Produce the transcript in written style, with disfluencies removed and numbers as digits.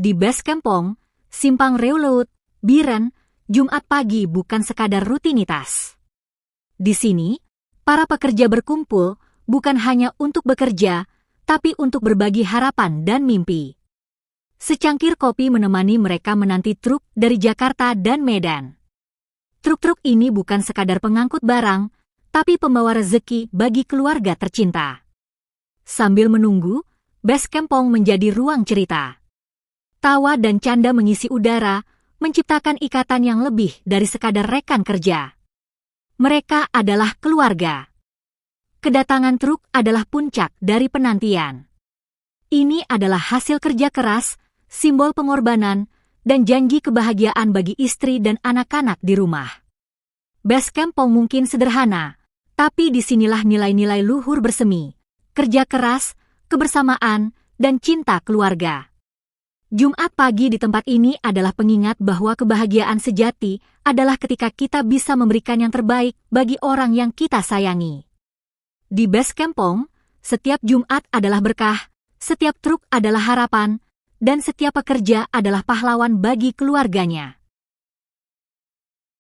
Di Base Camp Pong, Simpang Reuleut, Biren, Jumat pagi bukan sekadar rutinitas. Di sini, para pekerja berkumpul bukan hanya untuk bekerja, tapi untuk berbagi harapan dan mimpi. Secangkir kopi menemani mereka menanti truk dari Jakarta dan Medan. Truk-truk ini bukan sekadar pengangkut barang, tapi pembawa rezeki bagi keluarga tercinta. Sambil menunggu, Base Camp Pong menjadi ruang cerita. Tawa dan canda mengisi udara, menciptakan ikatan yang lebih dari sekadar rekan kerja. Mereka adalah keluarga. Kedatangan truk adalah puncak dari penantian. Ini adalah hasil kerja keras, simbol pengorbanan, dan janji kebahagiaan bagi istri dan anak-anak di rumah. Base Camp Pong mungkin sederhana, tapi disinilah nilai-nilai luhur bersemi, kerja keras, kebersamaan, dan cinta keluarga. Jumat pagi di tempat ini adalah pengingat bahwa kebahagiaan sejati adalah ketika kita bisa memberikan yang terbaik bagi orang yang kita sayangi. Di Base Camp Pong, setiap Jumat adalah berkah, setiap truk adalah harapan, dan setiap pekerja adalah pahlawan bagi keluarganya.